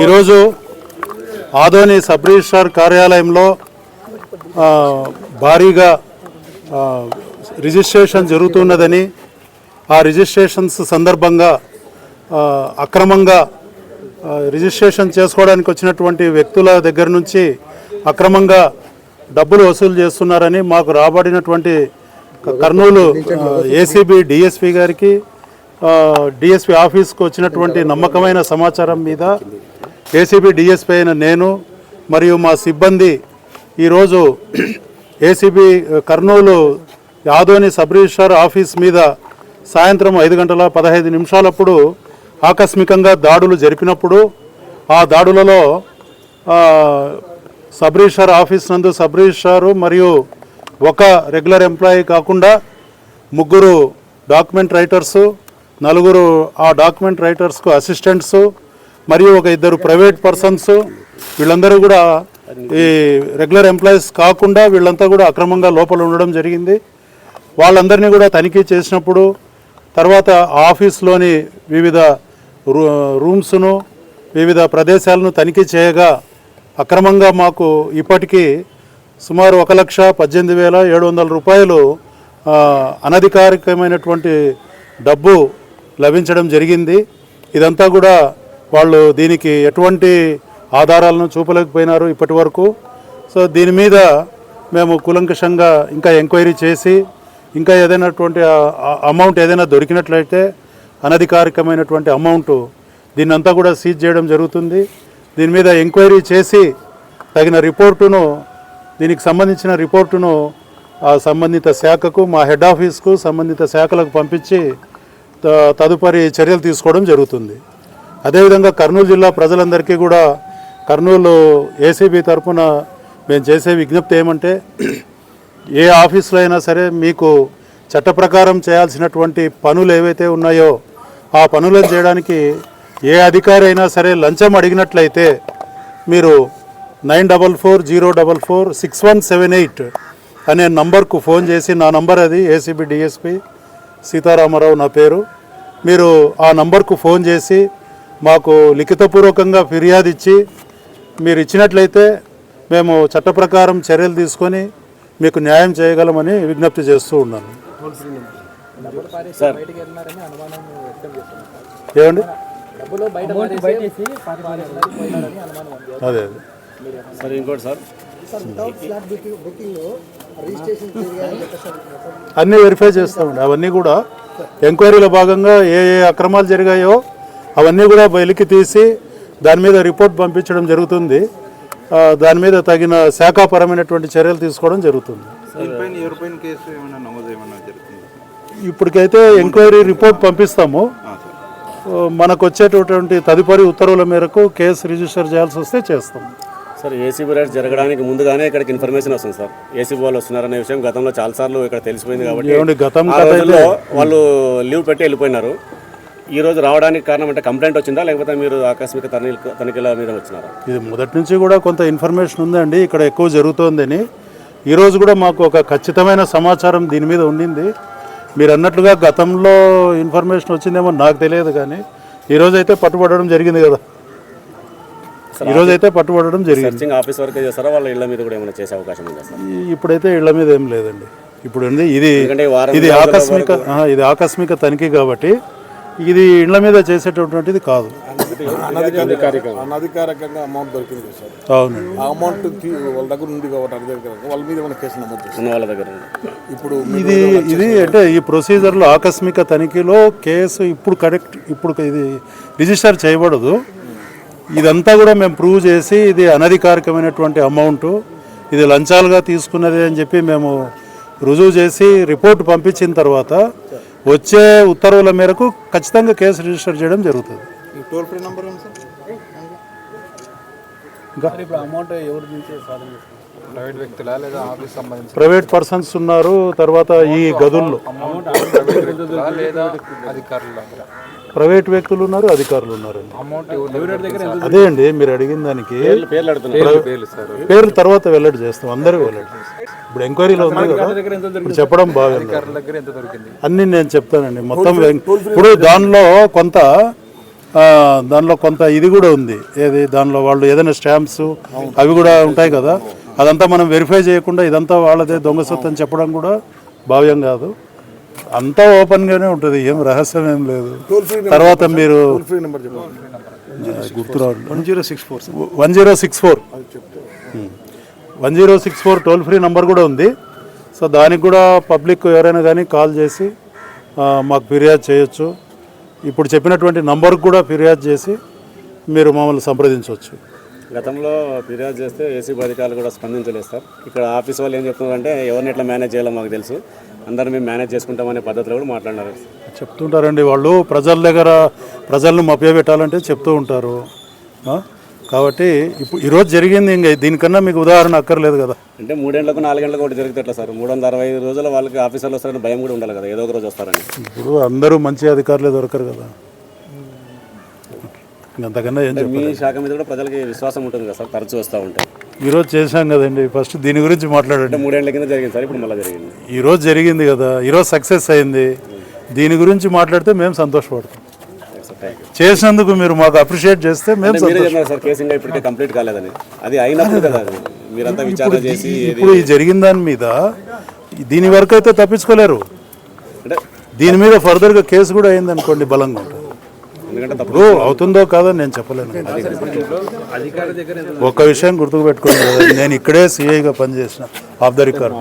ఈరోజు Adoni sub registrar కార్యాలయంలో భారీగా రిజిస్ట్రేషన్ జరుగుతున్నదని, ఆ రిజిస్ట్రేషన్స్ సందర్భంగా అక్రమంగా రిజిస్ట్రేషన్ చేసుకోవడానికి వచ్చినటువంటి వ్యక్తుల దగ్గర నుంచి అక్రమంగా డబ్బులు వసూలు చేస్తున్నారని మాకు రాబడినటువంటి కర్నూలు ఏసీబీ డిఎస్పీ గారికి, డిఎస్పీ ఆఫీస్కు వచ్చినటువంటి నమ్మకమైన సమాచారం మీద ఏసీబీ డిఎస్పీ అయిన నేను మరియు మా సిబ్బంది ఈరోజు ACB Kurnool Adoni sub registrar office మీద సాయంత్రం 5:15 ఆకస్మికంగా దాడులు జరిపినప్పుడు, ఆ దాడులలో సబ్ రిజిస్ట్రార్ ఆఫీస్ నందు సబ్ రిజిస్ట్రారు మరియు ఒక రెగ్యులర్ ఎంప్లాయీ కాకుండా 3 డాక్యుమెంట్ రైటర్సు, 4 ఆ డాక్యుమెంట్ రైటర్స్కు అసిస్టెంట్సు మరియు 2 ప్రైవేట్ పర్సన్స్, వీళ్ళందరూ కూడా ఈ రెగ్యులర్ ఎంప్లాయీస్ కాకుండా వీళ్ళంతా కూడా అక్రమంగా లోపల ఉండడం జరిగింది. వాళ్ళందరినీ కూడా తనిఖీ చేసినప్పుడు తర్వాత ఆఫీస్లోని వివిధ రూమ్స్ను, వివిధ ప్రదేశాలను తనిఖీ చేయగా అక్రమంగా మాకు ఇప్పటికీ సుమారు 1,18,700 రూపాయలు అనధికారికమైనటువంటి డబ్బు లభించడం జరిగింది. ఇదంతా కూడా వాళ్ళు దీనికి ఎటువంటి ఆధారాలను చూపలేకపోయినారు ఇప్పటి వరకు. సో దీని మీద మేము కూలంకషంగా ఇంకా ఎంక్వైరీ చేసి ఇంకా ఏదైనటువంటి అమౌంట్ ఏదైనా దొరికినట్లయితే అనధికారికమైనటువంటి అమౌంట్ దీన్నంతా కూడా సీజ్ చేయడం జరుగుతుంది. దీని మీద ఎంక్వైరీ చేసి తగిన రిపోర్టును, దీనికి సంబంధించిన రిపోర్టును సంబంధిత శాఖకు, మా హెడ్ ఆఫీస్కు సంబంధిత శాఖలకు పంపించి తదుపరి చర్యలు తీసుకోవడం జరుగుతుంది. అదేవిధంగా కర్నూలు జిల్లా ప్రజలందరికీ కూడా కర్నూలు ఏసీబీ తరఫున మేము చేసే విజ్ఞప్తి ఏమంటే, ఏ ఆఫీసులో అయినా సరే మీకు చట్ట ప్రకారం చేయాల్సినటువంటి పనులు ఏవైతే ఉన్నాయో ఆ పనులను చేయడానికి ఏ అధికారి అయినా సరే లంచం అడిగినట్లయితే మీరు 9440446178 అనే నంబర్కు ఫోన్ చేసి, నా నంబర్ అది ఏసీబీ డిఎస్పీ సీతారామరావు నా పేరు, మీరు ఆ నంబర్కు ఫోన్ చేసి మాకు లిఖితపూర్వకంగా ఫిర్యాదు ఇచ్చి మీరు ఇచ్చినట్లయితే మేము చట్ట ప్రకారం చర్యలు తీసుకొని మీకు న్యాయం చేయగలమని విజ్ఞప్తి చేస్తూ ఉన్నాను. ఏమండి? అదే సార్, ఇంకోటి సార్, అన్నీ వెరిఫై చేస్తామండి. అవన్నీ కూడా ఎంక్వైరీలో భాగంగా ఏ అక్రమాలు జరిగాయో అవన్నీ కూడా వెలికి తీసి దాని మీద రిపోర్ట్ పంపించడం జరుగుతుంది. దాని మీద తగిన శాఖాపరమైనటువంటి చర్యలు తీసుకోవడం జరుగుతుంది. ఇప్పటికైతే ఎంక్వైరీ రిపోర్ట్ పంపిస్తాము. మనకు వచ్చేటటువంటి తదుపరి ఉత్తర్వుల మేరకు కేసు రిజిస్టర్ చేయాల్సి వస్తే చేస్తాం. సార్, ఏసీబీ రైడ్స్ జరగడానికి ముందుగానే ఇక్కడికి ఇన్ఫర్మేషన్ వస్తుంది సార్. ఏసీబీ వాళ్ళు వస్తున్నారనే విషయం గతంలో చాలాసార్లు ఇక్కడ తెలిసిపోయింది కాబట్టి వాళ్ళు లీవ్ పెట్టి వెళ్ళిపోయినారు. ఈ రోజు రావడానికి కారణం అంటే కంప్లైంట్ వచ్చిందా, లేకపోతే మీరు ఆకస్మిక తనిఖీల మీద వచ్చినారా? ఇది మొదటి నుంచి కూడా కొంత ఇన్ఫర్మేషన్ ఉందండి, ఇక్కడ ఎక్కువ జరుగుతోందని. ఈరోజు కూడా మాకు ఒక ఖచ్చితమైన సమాచారం దీని మీద ఉండింది. మీరు అన్నట్లుగా గతంలో ఇన్ఫర్మేషన్ వచ్చిందేమో నాకు తెలియదు, కానీ ఈరోజైతే పట్టుబడడం జరిగింది కదా. ఈరోజైతే పట్టుబడడం జరిగింది. ఆఫీస్ వరకే చేస్తారా, వాళ్ళ ఇళ్ల మీద కూడా ఏమైనా చేసే అవకాశం ఉందా సార్? ఇప్పుడైతే ఇళ్ల మీద ఏం లేదండి. ఇప్పుడు ఇది ఆకస్మిక తనిఖీ కాబట్టి ఇది ఇళ్ల మీద చేసేటటువంటిది కాదు. అనధికారికంగా అమౌంట్ దొరికింది సార్. అవునండి. ఆ అమౌంట్ వాళ్ళ దగ్గర ఉంది కాబట్టి అనధికారికంగా వాళ్ళ మీద ఏమైనా కేసు నమోదు చేసిన వాళ్ళ దగ్గర ఇప్పుడు ఇది అంటే ఈ ప్రొసీజర్లో ఆకస్మిక తనిఖీలో కేసు ఇప్పుడు ఇది రిజిస్టర్ చేయబడదు. ఇదంతా కూడా మేము ప్రూవ్ చేసి ఇది అనధికారికమైనటువంటి అమౌంట్, ఇది లంచాలుగా తీసుకున్నది అని చెప్పి మేము రుజువు చేసి రిపోర్ట్ పంపించిన తర్వాత వచ్చే ఉత్తర్వుల మేరకు ఖచ్చితంగా కేసు రిజిస్టర్ చేయడం జరుగుతుంది. Toll free number private persons ఉన్నారు. తర్వాత ఈ గదుల్లో ప్రైవేట్ వ్యక్తులు ఉన్నారు, అధికారులు ఉన్నారు. అదే అండి మీరు అడిగిన దానికి పేర్లు తర్వాత వెల్లడి చేస్తాం, అందరూ వెల్లడి చేస్తాం. ఇప్పుడు ఎంక్వైరీలో ఉంది కదా, ఇప్పుడు చెప్పడం బాగుంది. దగ్గర ఎంత దొరికింది అన్నీ నేను చెప్తానండి మొత్తం. ఇప్పుడు దానిలో కొంత ఇది కూడా ఉంది, ఏది దానిలో వాళ్ళు ఏదైనా స్టాంప్స్ అవి కూడా ఉంటాయి కదా, అదంతా మనం వెరిఫై చేయకుండా ఇదంతా వాళ్ళదే దొంగ సొత్తు అని చెప్పడం కూడా భావ్యం కాదు. అంతా ఓపెన్గానే ఉంటుంది, ఏం రహస్యం ఏం లేదు. తర్వాత మీరు నెంబర్ చెప్పండి. గుర్తురావు 1064 1064 టోల్ ఫ్రీ నెంబర్ కూడా ఉంది. సో దానికి కూడా పబ్లిక్ ఎవరైనా కానీ కాల్ చేసి మాకు ఫిర్యాదు చేయొచ్చు. ఇప్పుడు చెప్పినటువంటి నంబర్కి కూడా ఫిర్యాదు చేసి మీరు మమ్మల్ని సంప్రదించవచ్చు. గతంలో ఫిర్యాదు చేస్తే ఏసీబీ అధికారులు కూడా స్పందించలేదు సార్. ఇక్కడ ఆఫీస్ వాళ్ళు ఏం చెప్తున్నారంటే ఎవరిని ఎట్లా మేనేజ్ చేయాలో మాకు తెలుసు, అందరూ మేము మేనేజ్ చేసుకుంటామనే పద్ధతిలో కూడా మాట్లాడినారు. చెప్తుంటారండి వాళ్ళు, ప్రజల దగ్గర ప్రజలను మభ్యపెట్టాలంటే చెప్తూ ఉంటారు. కాబట్టి ఇప్పుడు ఈరోజు జరిగింది, ఇంకా దీనికన్నా మీకు ఉదాహరణ అక్కర్లేదు కదా. అంటే 3 గంటలకు 4 గంటలకు ఒకటి జరిగితే ఎట్లా సార్? 365 రోజుల వాళ్ళకి ఆఫీసర్లు వస్తారని భయం కూడా ఉండాలి కదా, ఏదో ఒక రోజు వస్తారని. ఇప్పుడు అందరూ మంచి అధికారులే దొరకరు కదా, అంతకన్నా ఏం చెప్పాలి. మీ శాఖ మీద కూడా ప్రజలకి విశ్వాసం ఉంటుంది కదా సార్, తరచూ వస్తూ ఉంటాయి. ఈరోజు చేశాం కదండి, ఫస్ట్ దీని గురించి మాట్లాడండి. అంటే 3 గంటల కింద జరిగింది సార్, ఇప్పుడు మళ్ళీ జరిగింది. ఈరోజు జరిగింది కదా, ఈరోజు సక్సెస్ అయింది, దీని గురించి మాట్లాడితే మేము సంతోషపడతాం. చేసినందుకు మీరు మాకు అప్రిషియేట్ చేస్తే మేము మీరే చెప్పినారు సార్ కేసు ఇంకా ఇప్పటికే కంప్లీట్ కాలేదని. అది అయినప్పుడు కదా అది మీరంతా విచారణ చేసి ఇప్పుడు ఈ జరిగిన దాని మీద దీని వరకు అయితే తప్పించుకోలేరు. అంటే దీని మీద ఫర్దర్గా కేసు కూడా అయింది అనుకోండి, బలంగా ఉంటుంది. ఎందుకంటే ఇప్పుడు అవుతుందో కాదని నేను చెప్పలేను. అధికారి దగ్గర ఒక విషయం గుర్తుకు పెట్టుకోండి, నేను ఇక్కడే సిఐగా పనిచేసిన ఆఫ్ ద రికార్డ్.